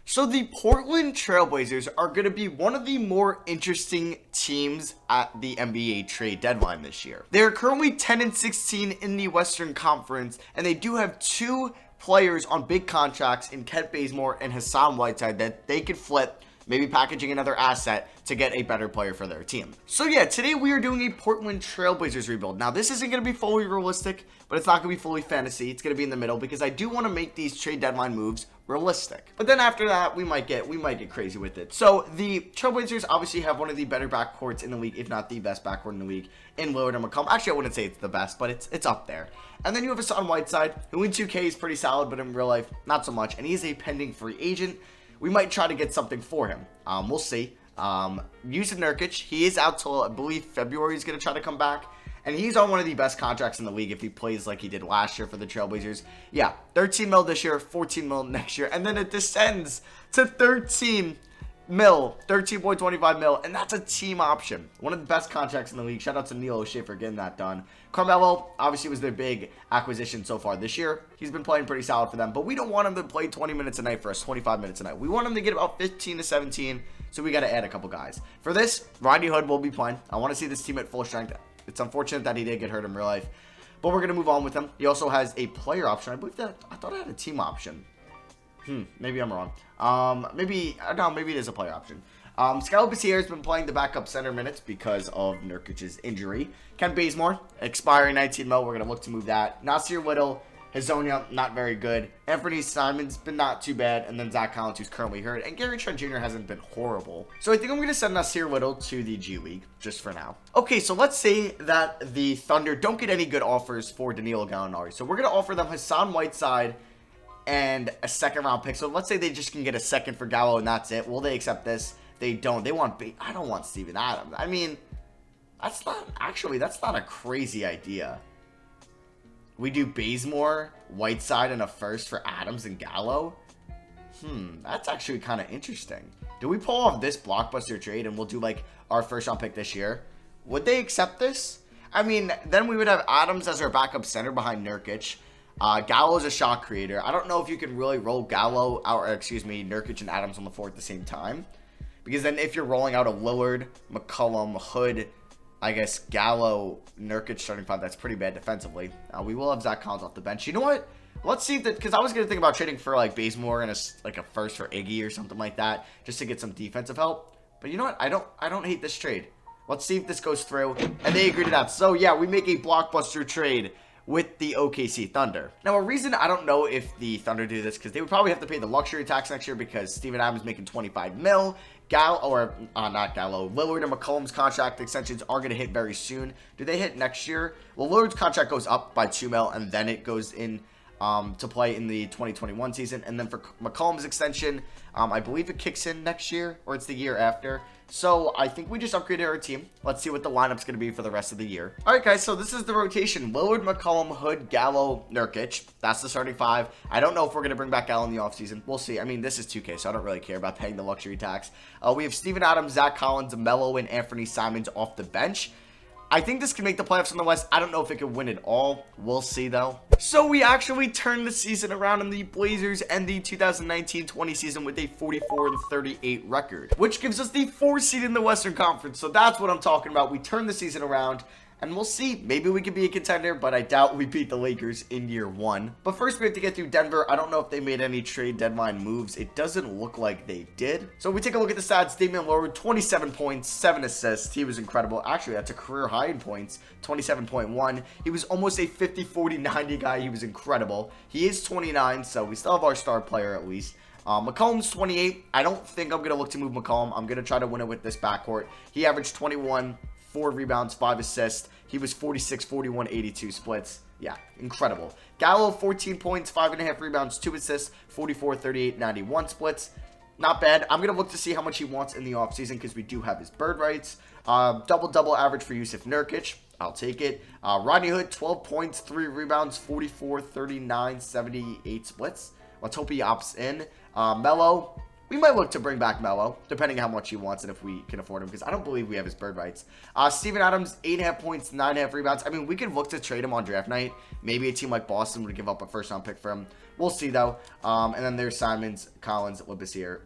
So the Portland Trailblazers are going to be one of the more interesting teams at the NBA trade deadline this year. They are currently 10-16 in the Western Conference, and they do have two players on big contracts in Kent Bazemore and Hassan Whiteside that they could flip, maybe packaging another asset to get a better player for their team. So yeah, today we are doing a Portland Trailblazers rebuild. Now this isn't going to be fully realistic, but it's not going to be fully fantasy. It's going to be in the middle because I do want to make these trade deadline moves realistic. But then after that, we might get crazy with it. So the Trailblazers obviously have one of the better backcourts in the league, if not the best backcourt in the league, in Lillard and McCollum. Actually, I wouldn't say it's the best, but it's up there. And then you have Hassan Whiteside, who in 2K is pretty solid, but in real life, not so much. And he's a pending free agent. We might try to get something for him. We'll see. Yusuf Nurkic, he is out till, I believe, February. He's going to try to come back. And he's on one of the best contracts in the league if he plays like he did last year for the Trailblazers. Yeah, 13 mil this year, 14 mil next year. And then it descends to 13 mil, 13.25 mil. And that's a team option. One of the best contracts in the league. Shout out to Neil O'Shea for getting that done. Carmelo, obviously, was their big acquisition so far this year. He's been playing pretty solid for them. But we don't want him to play 20 minutes a night for us, 25 minutes a night. We want him to get about 15 to 17. So we got to add a couple guys. For this, Rodney Hood will be playing. I want to see this team at full strength. It's unfortunate that he did get hurt in real life, but we're going to move on with him. He also has a player option. I believe that, I thought I had a team option. Maybe I'm wrong. Maybe it is a player option. Scalabus here has been playing the backup center minutes because of Nurkic's injury. Kent Bazemore, expiring 19 mil. We're going to look to move that. Nasir Little, Hazonia, not very good. Anthony Simon's been not too bad. And then Zach Collins, who's currently hurt. And Gary Trent Jr. hasn't been horrible. So I think I'm going to send Nasir Little to the G League, just for now. Okay, so let's say that the Thunder don't get any good offers for Danilo Gallinari. So we're going to offer them Hassan Whiteside and a second round pick. So let's say they just can get a second for Gallo and that's it. Will they accept this? They don't. They want I don't want Steven Adams. I mean, that's not a crazy idea. We do Bazemore, Whiteside, and a first for Adams and Gallo. That's actually kind of interesting. Do we pull off this blockbuster trade and we'll do like our first round pick this year? Would they accept this? I mean, then we would have Adams as our backup center behind Nurkic. Gallo's a shot creator. I don't know if you can really roll Nurkic and Adams on the floor at the same time. Because then if you're rolling out a Lillard, McCollum, Hood, I guess Gallo, Nurkic starting five, that's pretty bad defensively. We will have Zach Collins off the bench. You know what? Let's see if that, because I was going to think about trading for like Bazemore and a first for Iggy or something like that, just to get some defensive help. But you know what? I don't hate this trade. Let's see if this goes through. And they agreed to that. So yeah, we make a blockbuster trade with the OKC Thunder. Now, a reason I don't know if the Thunder do this, because they would probably have to pay the luxury tax next year because Steven Adams is making 25 mil. Lillard and McCollum's contract extensions are going to hit very soon. Do they hit next year? Well, Lillard's contract goes up by 2 mil, and then it goes in to play in the 2021 season. And then for McCollum's extension, I believe it kicks in next year, or it's the year after. So I think we just upgraded our team. Let's see what the lineup's going to be for the rest of the year. All right, guys, so this is the rotation. Lillard, McCollum, Hood, Gallo, Nurkic. That's the starting five. I don't know if we're going to bring back Gallo in the offseason. We'll see. I mean, this is 2K, so I don't really care about paying the luxury tax. We have Steven Adams, Zach Collins, Melo, and Anthony Simons off the bench. I think this can make the playoffs in the West. I don't know if it could win it all. We'll see, though. So we actually turned the season around in the Blazers and the 2019-20 season with a 44-38 record, which gives us the 4th seed in the Western Conference. So that's what I'm talking about. We turned the season around. And we'll see. Maybe we could be a contender, but I doubt we beat the Lakers in year 1. But first, we have to get through Denver. I don't know if they made any trade deadline moves. It doesn't look like they did. So we take a look at the stats. Damian Lillard, 27 points, 7 assists. He was incredible. Actually, that's a career high in points, 27.1. He was almost a 50, 40, 90 guy. He was incredible. He is 29, so we still have our star player at least. McCollum's 28. I don't think I'm going to look to move McCollum. I'm going to try to win it with this backcourt. He averaged 21. 4 rebounds, 5 assists. He was 46, 41, 82 splits. Yeah, incredible. Gallo, 14 points, 5.5 rebounds, 2 assists, 44, 38, 91 splits. Not bad. I'm going to look to see how much he wants in the offseason because we do have his bird rights. Double-double average for Yusuf Nurkic. I'll take it. Rodney Hood, 12 points, 3 rebounds, 44, 39, 78 splits. Let's hope he opts in. Melo. We might look to bring back Melo, depending on how much he wants and if we can afford him, because I don't believe we have his bird rights. Steven Adams, 8.5 points, 9.5 rebounds. I mean, we could look to trade him on draft night. Maybe a team like Boston would give up a first-round pick for him. We'll see, though. And then there's Simons, Collins, Labissiere.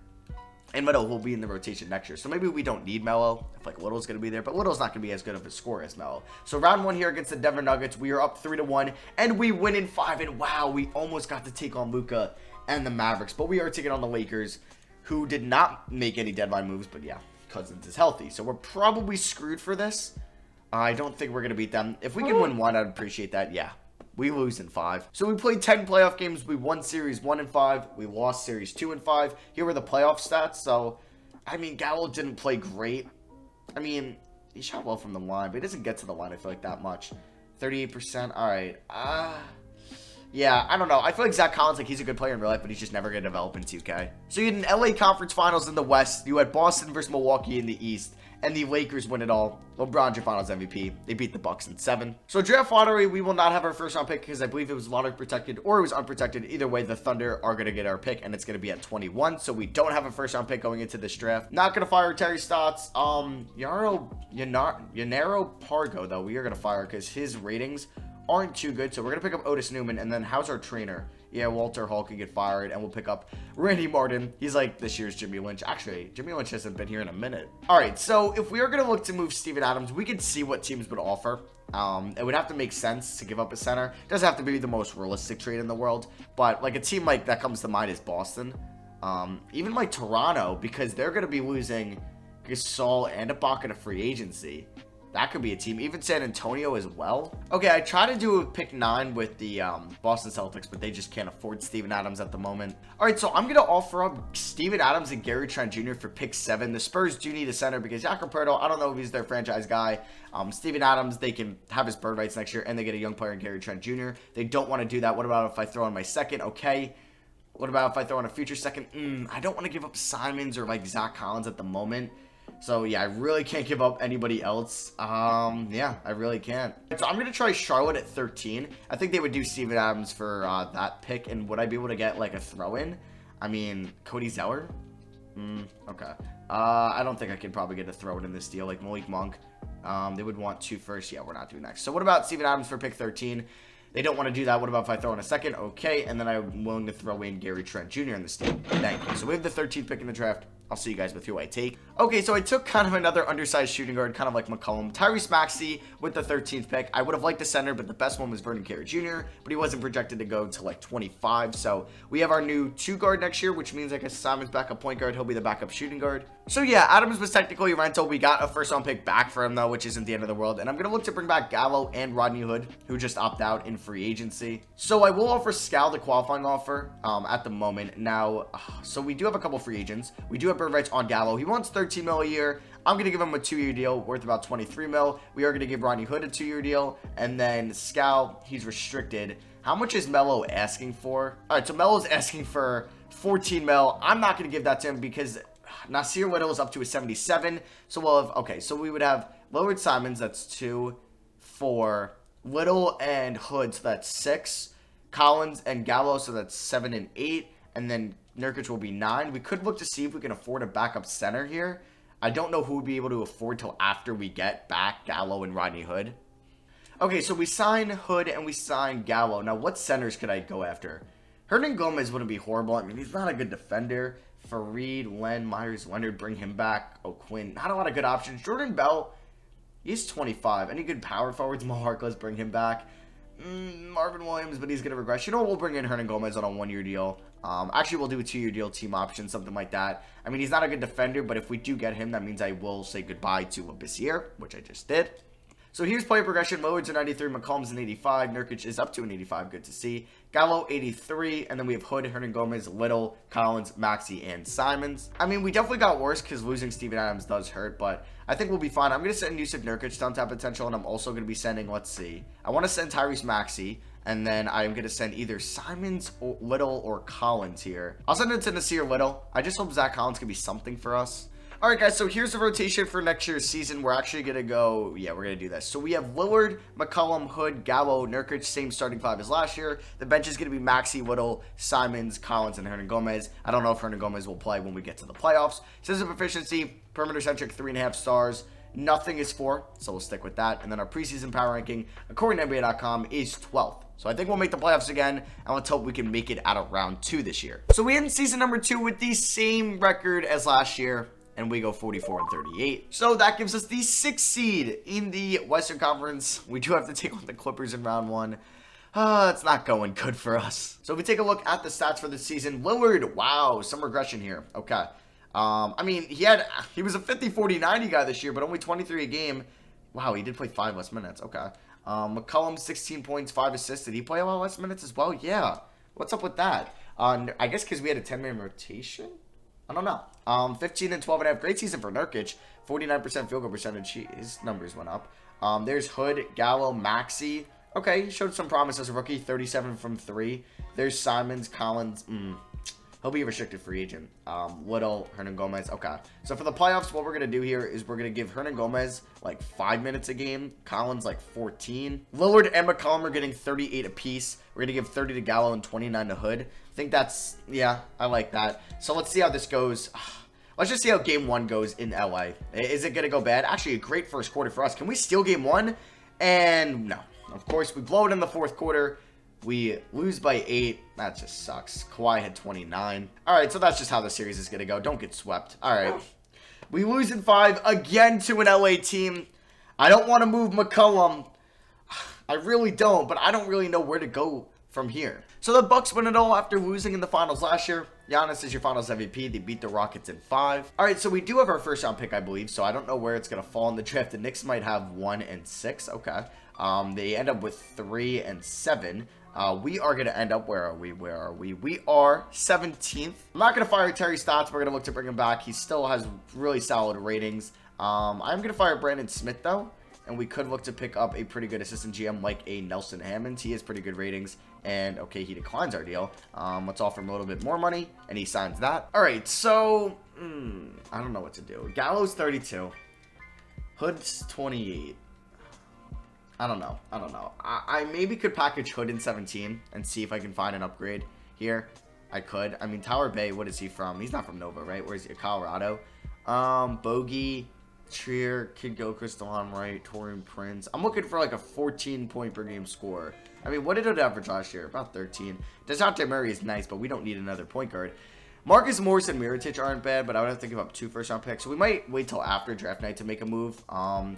And Melo will be in the rotation next year. So maybe we don't need Melo if like Little's going to be there. But Little's not going to be as good of a scorer as Melo. So round 1 here against the Denver Nuggets. We are up 3-1. And we win in 5. And wow, we almost got to take on Luka and the Mavericks. But we are taking on the Lakers, who did not make any deadline moves. But yeah, Cousins is healthy. So we're probably screwed for this. I don't think we're going to beat them. If we can win 1, I'd appreciate that. Yeah. We lose in 5. So we played 10 playoff games. We won series 1 and 5. We lost series 2 and 5. Here were the playoff stats. So, I mean, Gallo didn't play great. I mean, he shot well from the line, but he doesn't get to the line, I feel like, that much. 38%. All right. Yeah, I don't know. I feel like Zach Collins, like, he's a good player in real life, but he's just never going to develop in 2K. So you had an LA Conference Finals in the West. You had Boston versus Milwaukee in the East. And the Lakers win it all. LeBron, your finals MVP. They beat the Bucks in 7. So draft lottery, we will not have our first round pick because I believe it was lottery protected or it was unprotected. Either way, the Thunder are going to get our pick and it's going to be at 21. So we don't have a first round pick going into this draft. Not going to fire Terry Stotts. Yanaro Pargo, though, we are going to fire because his ratings aren't too good. So we're going to pick up Otis Newman. And then how's our trainer? Yeah, Walter Hall can get fired, and we'll pick up Randy Martin. He's like this year's Jimmy Lynch. Actually, Jimmy Lynch hasn't been here in a minute. All right, so if we are going to look to move Steven Adams, we could see what teams would offer. It would have to make sense to give up a center. It doesn't have to be the most realistic trade in the world, but like a team like that comes to mind is Boston. Even like Toronto, because they're going to be losing Gasol and Ibaka to free agency. That could be a team. Even San Antonio as well. Okay, I tried to do a pick 9 with the Boston Celtics, but they just can't afford Steven Adams at the moment. All right, so I'm going to offer up Steven Adams and Gary Trent Jr. for pick 7. The Spurs do need a center because Jakob Poeltl, I don't know if he's their franchise guy. Steven Adams, they can have his bird rights next year, and they get a young player in Gary Trent Jr. They don't want to do that. What about if I throw in my second? Okay. What about if I throw in a future second? I don't want to give up Simons or like Zach Collins at the moment. So, yeah, I really can't give up anybody else. Yeah, I really can't. So, I'm going to try Charlotte at 13. I think they would do Steven Adams for that pick. And would I be able to get, like, a throw-in? I mean, Cody Zeller? Okay. I don't think I could probably get a throw-in in this deal. Like, Malik Monk. They would want 2 first. Yeah, we're not doing that. So, what about Steven Adams for pick 13? They don't want to do that. What about if I throw in a second? Okay. And then I'm willing to throw in Gary Trent Jr. in this deal. Thank you. So, we have the 13th pick in the draft. I'll see you guys with who I take. Okay, so I took kind of another undersized shooting guard, kind of like McCollum. Tyrese Maxey with the 13th pick. I would have liked the center, but the best one was Vernon Carey Jr., but he wasn't projected to go to like 25. So we have our new 2 guard next year, which means I guess Simon's backup point guard. He'll be the backup shooting guard. So yeah, Adams was technically a rental. We got a first round pick back for him though, which isn't the end of the world. And I'm going to look to bring back Gallo and Rodney Hood, who just opt out in free agency. So I will offer Scal the qualifying offer at the moment. Now, so we do have a couple free agents. We do have bird rights on Gallo. He wants 13 mil a year. I'm going to give him a 2-year deal worth about 23 mil. We are going to give Rodney Hood a 2-year deal. And then Scal, he's restricted. How much is Melo asking for? All right, so Melo's asking for 14 mil. I'm not going to give that to him because Nasir Little is up to a 77. So we'll have, okay, so we would have Lillard Simons, that's 2, 4. Little and Hood, so that's 6. Collins and Gallo, so that's 7 and 8. And then Nurkic will be 9. We could look to see if we can afford a backup center here. I don't know who would be able to afford till after we get back Gallo and Rodney Hood. Okay, so we sign Hood and we sign Gallo. Now, what centers could I go after? Hernan Gomez wouldn't be horrible. I mean, he's not a good defender. Fareed, Len, Myers, Leonard, bring him back. O'Quinn, not a lot of good options. Jordan Bell, he's 25. Any good power forwards? Mo Harkless, bring him back. Marvin Williams, but he's going to regress. You know what? We'll bring in Hernan Gomez on a 1-year deal. Actually, we'll do a 2-year deal, team option, something like that. I mean, he's not a good defender, but if we do get him, that means I will say goodbye to Labissiere, which I just did. So here's player progression. Lillard's an 93, McCollum's an 85, Nurkic is up to an 85, good to see. Gallo, 83, and then we have Hood, Hernan Gomez, Little, Collins, Maxey, and Simons. I mean, we definitely got worse because losing Steven Adams does hurt, but I think we'll be fine. I'm going to send Yusuf Nurkic to untapped potential, and I'm also going to be sending, let's see, I want to send Tyrese Maxey, and then I'm going to send either Simons, or Little, or Collins here. I'll send it to Nasir Little. I just hope Zach Collins can be something for us. All right, guys, so here's the rotation for next year's season. We're actually going to go, yeah, we're going to do this. So we have Lillard, McCollum, Hood, Gallo, Nurkic, same starting 5 as last year. The bench is going to be Maxey, Little, Simons, Collins, and Hernan Gomez. I don't know if Hernan Gomez will play when we get to the playoffs. System efficiency, perimeter-centric, 3.5 stars. nothing is 4, so we'll stick with that. And then our preseason power ranking, according to NBA.com, is 12th. So I think we'll make the playoffs again, and let's hope we can make it out of round 2 this year. So we end season number 2 with the same record as last year, and we go 44-38. So that gives us the 6th seed in the Western Conference. We do have to take on the Clippers in round 1. It's not going good for us. So if we take a look at the stats for the season, Lillard, wow, some regression here. Okay. I mean, he was a 50-40-90 guy this year, but only 23 a game. Wow, he did play 5 less minutes. Okay. McCollum, 16 points, 5 assists. Did he play a lot less minutes as well? Yeah. What's up with that? I guess because we had a 10-man rotation? I don't know. 15 and 12 and a half. Great season for Nurkic. 49% field goal percentage. His numbers went up. There's Hood, Gallo, Maxey. Okay, he showed some promise as a rookie. 37 from 3. There's Simons, Collins. He'll be a restricted free agent. Little, Hernangomez. Okay. So for the playoffs, what we're going to do here is we're going to give Hernangomez like 5 minutes a game. Collins like 14. Lillard and McCollum are getting 38 apiece. We're going to give 30 to Gallo and 29 to Hood. I think that's, yeah, I like that. So let's see how this goes. Let's just see how game 1 goes in LA. Is it going to go bad? Actually, a great first quarter for us. Can we steal game 1? And no. Of course, we blow it in the 4th quarter. We lose by 8. That just sucks. Kawhi had 29. All right, so that's just how the series is going to go. Don't get swept. All right. We lose in 5 again to an LA team. I don't want to move McCollum. I really don't, but I don't really know where to go from here. So the Bucks win it all after losing in the finals last year. Giannis is your finals MVP. They beat the Rockets in 5. All right, so we do have our first round pick, I believe, so I don't know where it's going to fall in the draft. The Knicks might have 1 and 6. Okay. They end up with 3 and 7. We are going to end up, where are we? We are 17th. I'm not going to fire Terry Stotts. We're going to look to bring him back. He still has really solid ratings. I'm going to fire Brandon Smith, though. And we could look to pick up a pretty good assistant GM like a Nelson Hammond. He has pretty good ratings. And, okay, he declines our deal. Let's offer him a little bit more money. And he signs that. All right, so, I don't know what to do. Gallo's 32. Hood's 28. I don't know. I maybe could package Hood in 17 and see if I can find an upgrade here. I could. I mean, Tower Bay, what is he from? He's not from Nova, right? Where's he? Colorado. Bogey, Trier, Kid Gilchrist, Delon Wright, Torian Prince. I'm looking for like a 14 point per game score. I mean, what did it average last year? About 13. DeJounte Murray is nice, but we don't need another point guard. Marcus Morris and Mirotic aren't bad, but I would have to give up 2 first-round picks. So we might wait till after draft night to make a move.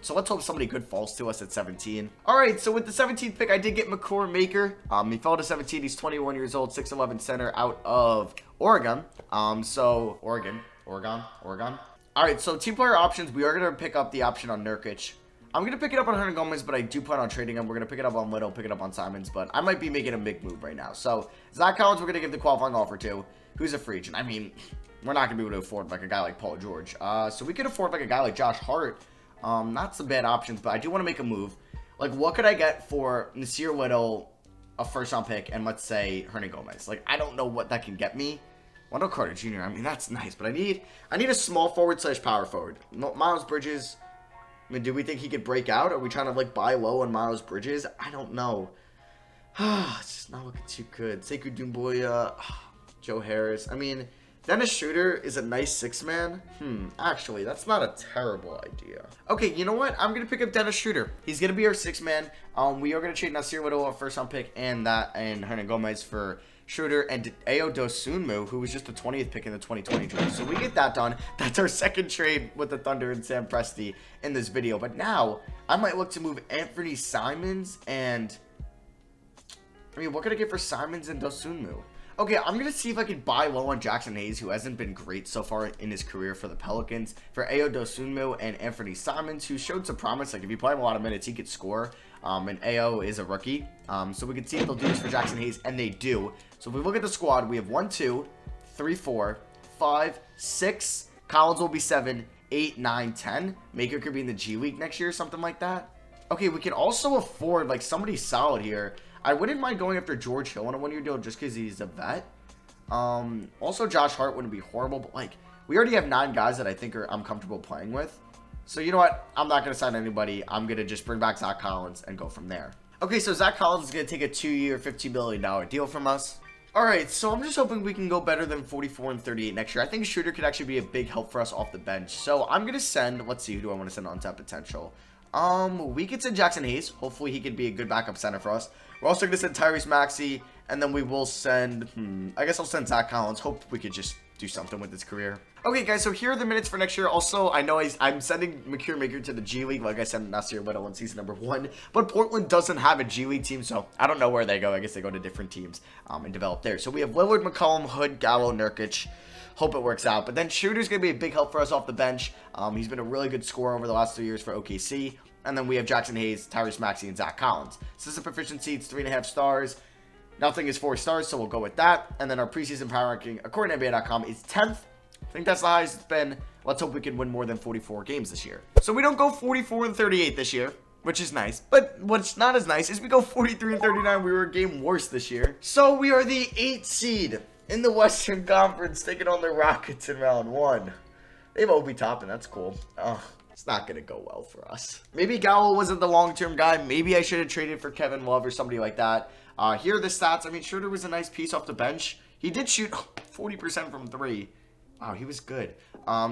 So let's hope somebody good falls to us at 17. All right, so with the 17th pick, I did get McCore Maker. He fell to 17. He's 21 years old, 6'11" center out of Oregon. Oregon. All right, so team player options, we are going to pick up the option on Nurkic. I'm going to pick it up on Hernangomez, but I do plan on trading him. We're going to pick it up on Little, pick it up on Simons, but I might be making a big move right now. So Zach Collins, we're going to give the qualifying offer to. Who's a free agent? I mean, we're not going to be able to afford like a guy like Paul George. So we could afford like a guy like Josh Hart. Not some bad options, but I do want to make a move. Like, what could I get for Nasir Little, a first-round pick, and let's say Hernangomez? Like, I don't know what that can get me. Wendell Carter Jr., I mean, that's nice, but I need a small forward / power forward. Miles Bridges, I mean, do we think he could break out? Are we trying to, like, buy low on Miles Bridges? I don't know. It's just not looking too good. Sekou Doumbouya, Joe Harris. I mean, Dennis Schroeder is a nice 6-man. Actually, that's not a terrible idea. Okay, you know what? I'm going to pick up Dennis Schroeder. He's going to be our 6-man. We are going to trade Nasir Little, a first-round pick, and Hernangomez for Schroeder and Ayo Dosunmu, who was just the 20th pick in the 2020 draft. So we get that done. That's our second trade with the Thunder and Sam Presti in this video. But now, I might look to move Anthony Simons and... I mean, what could I get for Simons and Dosunmu? Okay, I'm going to see if I can buy low on Jackson Hayes, who hasn't been great so far in his career for the Pelicans, for Ayo Dosunmu and Anthony Simons, who showed some promise. Like, if you play him a lot of minutes, he could score. And Ayo is a rookie. So we can see if they'll do this for Jackson Hayes, and they do. So if we look at the squad, we have 1, 2, 3, 4, 5, 6. Collins will be 7, 8, 9, 10. Maker could be in the G League next year or something like that. Okay, we can also afford, like, somebody solid here. I wouldn't mind going after George Hill on a one-year deal just because he's a vet. Also, Josh Hart wouldn't be horrible, but, like, we already have 9 guys that I think I'm comfortable playing with. So, you know what? I'm not going to sign anybody. I'm going to just bring back Zach Collins and go from there. Okay, so Zach Collins is going to take a 2-year, $15 million deal from us. Alright, so I'm just hoping we can go better than 44 and 38 next year. I think Shooter could actually be a big help for us off the bench. So I'm going to send, let's see, who do I want to send on top potential? We could send Jackson Hayes. Hopefully he could be a good backup center for us. We're also going to send Tyrese Maxey, and then we will send, I guess I'll send Zach Collins. Hope we could just do something with his career. Okay, guys, so here are the minutes for next year. Also, I know I'm sending McCure Maker to the G League, like I sent Nasir Little in season number 1. But Portland doesn't have a G League team, so I don't know where they go. I guess they go to different teams and develop there. So we have Lillard, McCollum, Hood, Gallo, Nurkic. Hope it works out. But then Shooter's going to be a big help for us off the bench. He's been a really good scorer over the last 3 years for OKC. And then we have Jackson Hayes, Tyrese Maxey, and Zach Collins. System proficiency, it's 3.5 stars. Nothing is 4 stars, so we'll go with that. And then our preseason power ranking, according to NBA.com, is 10th. I think that's the highest it's been. Let's hope we can win more than 44 games this year. So we don't go 44 and 38 this year, which is nice. But what's not as nice is we go 43 and 39. We were a game worse this year. So we are the 8th seed in the Western Conference, taking on the Rockets in round 1. They have Obi Toppin. That's cool. It's not going to go well for us. Maybe Gallo wasn't the long-term guy. Maybe I should have traded for Kevin Love or somebody like that. Here are the stats. I mean, Schroeder was a nice piece off the bench. He did shoot 40% from 3. Wow, he was good.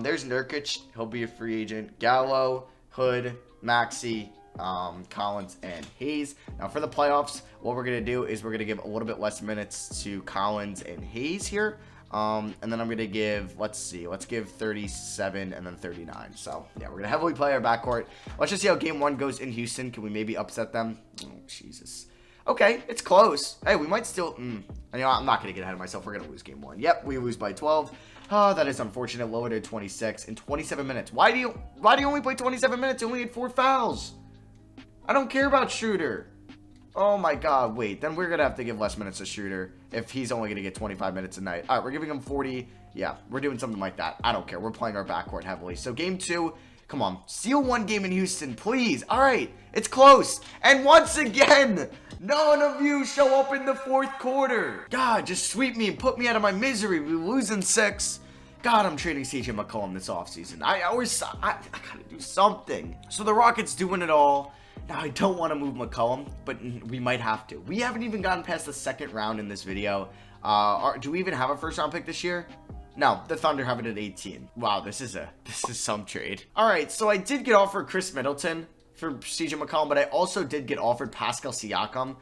There's Nurkic. He'll be a free agent. Gallo, Hood, Maxey, Collins, and Hayes. Now, for the playoffs, what we're going to do is we're going to give a little bit less minutes to Collins and Hayes here. And then I'm going to give, let's give 37 and then 39. So, yeah, we're going to heavily play our backcourt. Let's just see how game 1 goes in Houston. Can we maybe upset them? Oh, Jesus. Okay, it's close. Hey, we might still, you know, I'm not going to get ahead of myself. We're going to lose game 1. Yep, we lose by 12. Oh, that is unfortunate. Lower to 26 in 27 minutes. Why do you only play 27 minutes? You only had 4 fouls. I don't care about Shooter. Oh my God, wait. Then we're going to have to give less minutes to Shooter if he's only going to get 25 minutes a night. All right, we're giving him 40. Yeah, we're doing something like that. I don't care. We're playing our backcourt heavily. So game 2, come on. Steal 1 game in Houston, please. All right, it's close. And once again, none of you show up in the 4th quarter. God, just sweep me and put me out of my misery. We lose in 6. God, I'm trading CJ McCollum this offseason. I gotta do something. So the Rockets doing it all. Now, I don't want to move McCollum, but we might have to. We haven't even gotten past the 2nd round in this video. Do we even have a 1st round pick this year? No, the Thunder have it at 18. Wow, this is some trade. All right, so I did get offered Chris Middleton for CJ McCollum, but I also did get offered Pascal Siakam.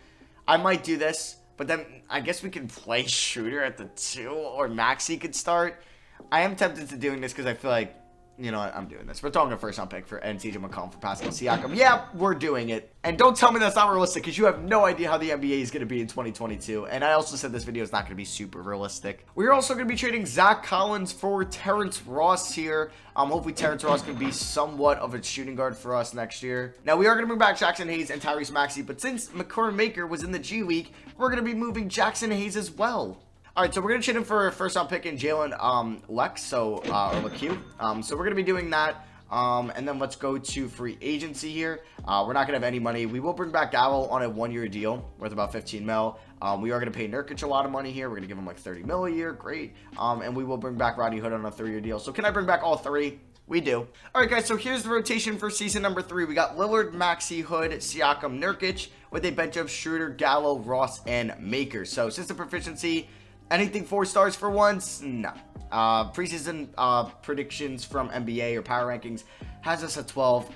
I might do this, but then I guess we can play Shooter at the 2, or Maxey could start. I am tempted to doing this because I feel like, you know what, I'm doing this. We're throwing a 1st round pick for CJ McCollum for Pascal Siakam. Yeah, we're doing it. And don't tell me that's not realistic, because you have no idea how the NBA is going to be in 2022. And I also said this video is not going to be super realistic. We're also going to be trading Zach Collins for Terrence Ross here. Hopefully Terrence Ross can be somewhat of a shooting guard for us next year. Now, we are going to bring back Jackson Hayes and Tyrese Maxey, but since McCure Maker was in the G League, we're going to be moving Jackson Hayes as well. All right, so we're going to trade him for a 1st round pick in Jalen Lex, or LeQ. So we're going to be doing that. And then let's go to free agency here. We're not going to have any money. We will bring back Gallo on a 1-year deal worth about 15 mil. We are going to pay Nurkic a lot of money here. We're going to give him like 30 mil a year. Great. And we will bring back Rodney Hood on a 3-year deal. So can I bring back all 3? We do. All right, guys, so here's the rotation for season number 3. We got Lillard, Maxey, Hood, Siakam, Nurkic with a bench of Schroeder, Gallo, Ross, and Maker. So system proficiency, anything 4 stars for once? No. Preseason predictions from NBA or power rankings has us at 12.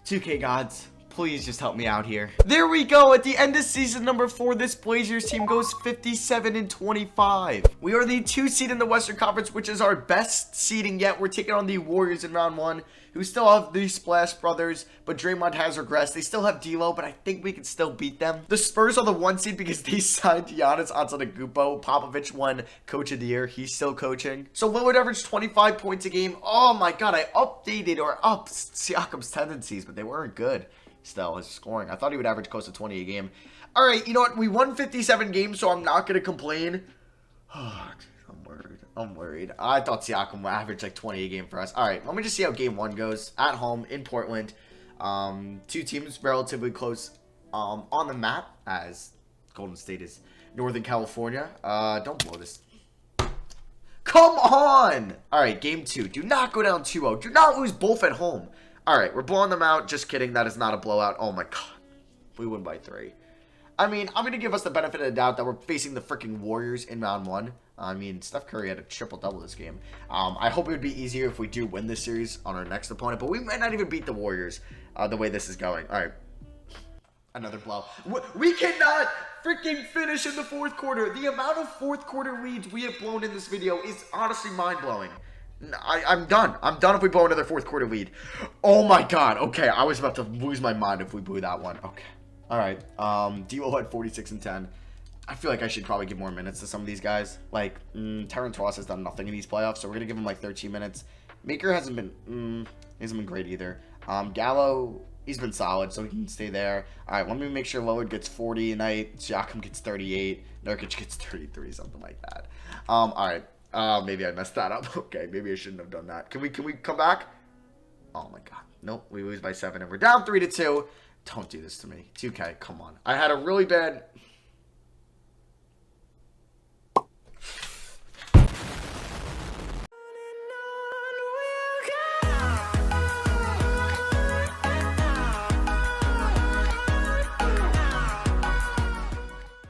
2K gods, please just help me out here. There we go. At the end of season number 4, this Blazers team goes 57 and 25. We are the 2 seed in the Western Conference, which is our best seeding yet. We're taking on the Warriors in round 1, who still have the Splash Brothers, but Draymond has regressed. They still have D'Lo, but I think we can still beat them. The Spurs are the 1 seed because they signed Giannis Antetokounmpo. Popovich won Coach of the Year. He's still coaching. So Lillard averaged 25 points a game. Oh my God, I updated or upped Siakam's tendencies, but they weren't good. Still, his scoring. I thought he would average close to 20 a game. All right, you know what? We won 57 games, so I'm not going to complain. I'm worried. I thought Siakam would average like 20 a game for us. All right, let me just see how game 1 goes. At home in Portland. 2 teams relatively close on the map, as Golden State is Northern California. Don't blow this. Come on! All right, game 2. Do not go down 2-0. Do not lose both at home. All right, we're blowing them out. Just kidding. That is not a blowout. Oh, my God. We win by 3. I mean, I'm going to give us the benefit of the doubt that we're facing the freaking Warriors in round 1. I mean, Steph Curry had a triple-double this game. I hope it would be easier if we do win this series on our next opponent, but we might not even beat the Warriors the way this is going. All right. Another blow. We cannot freaking finish in the fourth quarter. The amount of fourth quarter leads we have blown in this video is honestly mind-blowing. I'm done. I'm done if we blow another fourth quarter lead. Oh my god. Okay, I was about to lose my mind if we blew that one. Okay. All right. D-Lo had 46 and 10. I feel like I should probably give more minutes to some of these guys. Like, Terrence Ross has done nothing in these playoffs, so we're going to give him like 13 minutes. Maker hasn't been great either. Gallo, he's been solid, so he can stay there. All right, let me make sure Lillard gets 40 a night. Siakam gets 38. Nurkic gets 33, something like that. All right. Maybe I messed that up. Okay, maybe I shouldn't have done that. Can we come back? Oh my god. Nope, we lose by 7 and we're down 3-2. Don't do this to me. 2K, come on. I had a really bad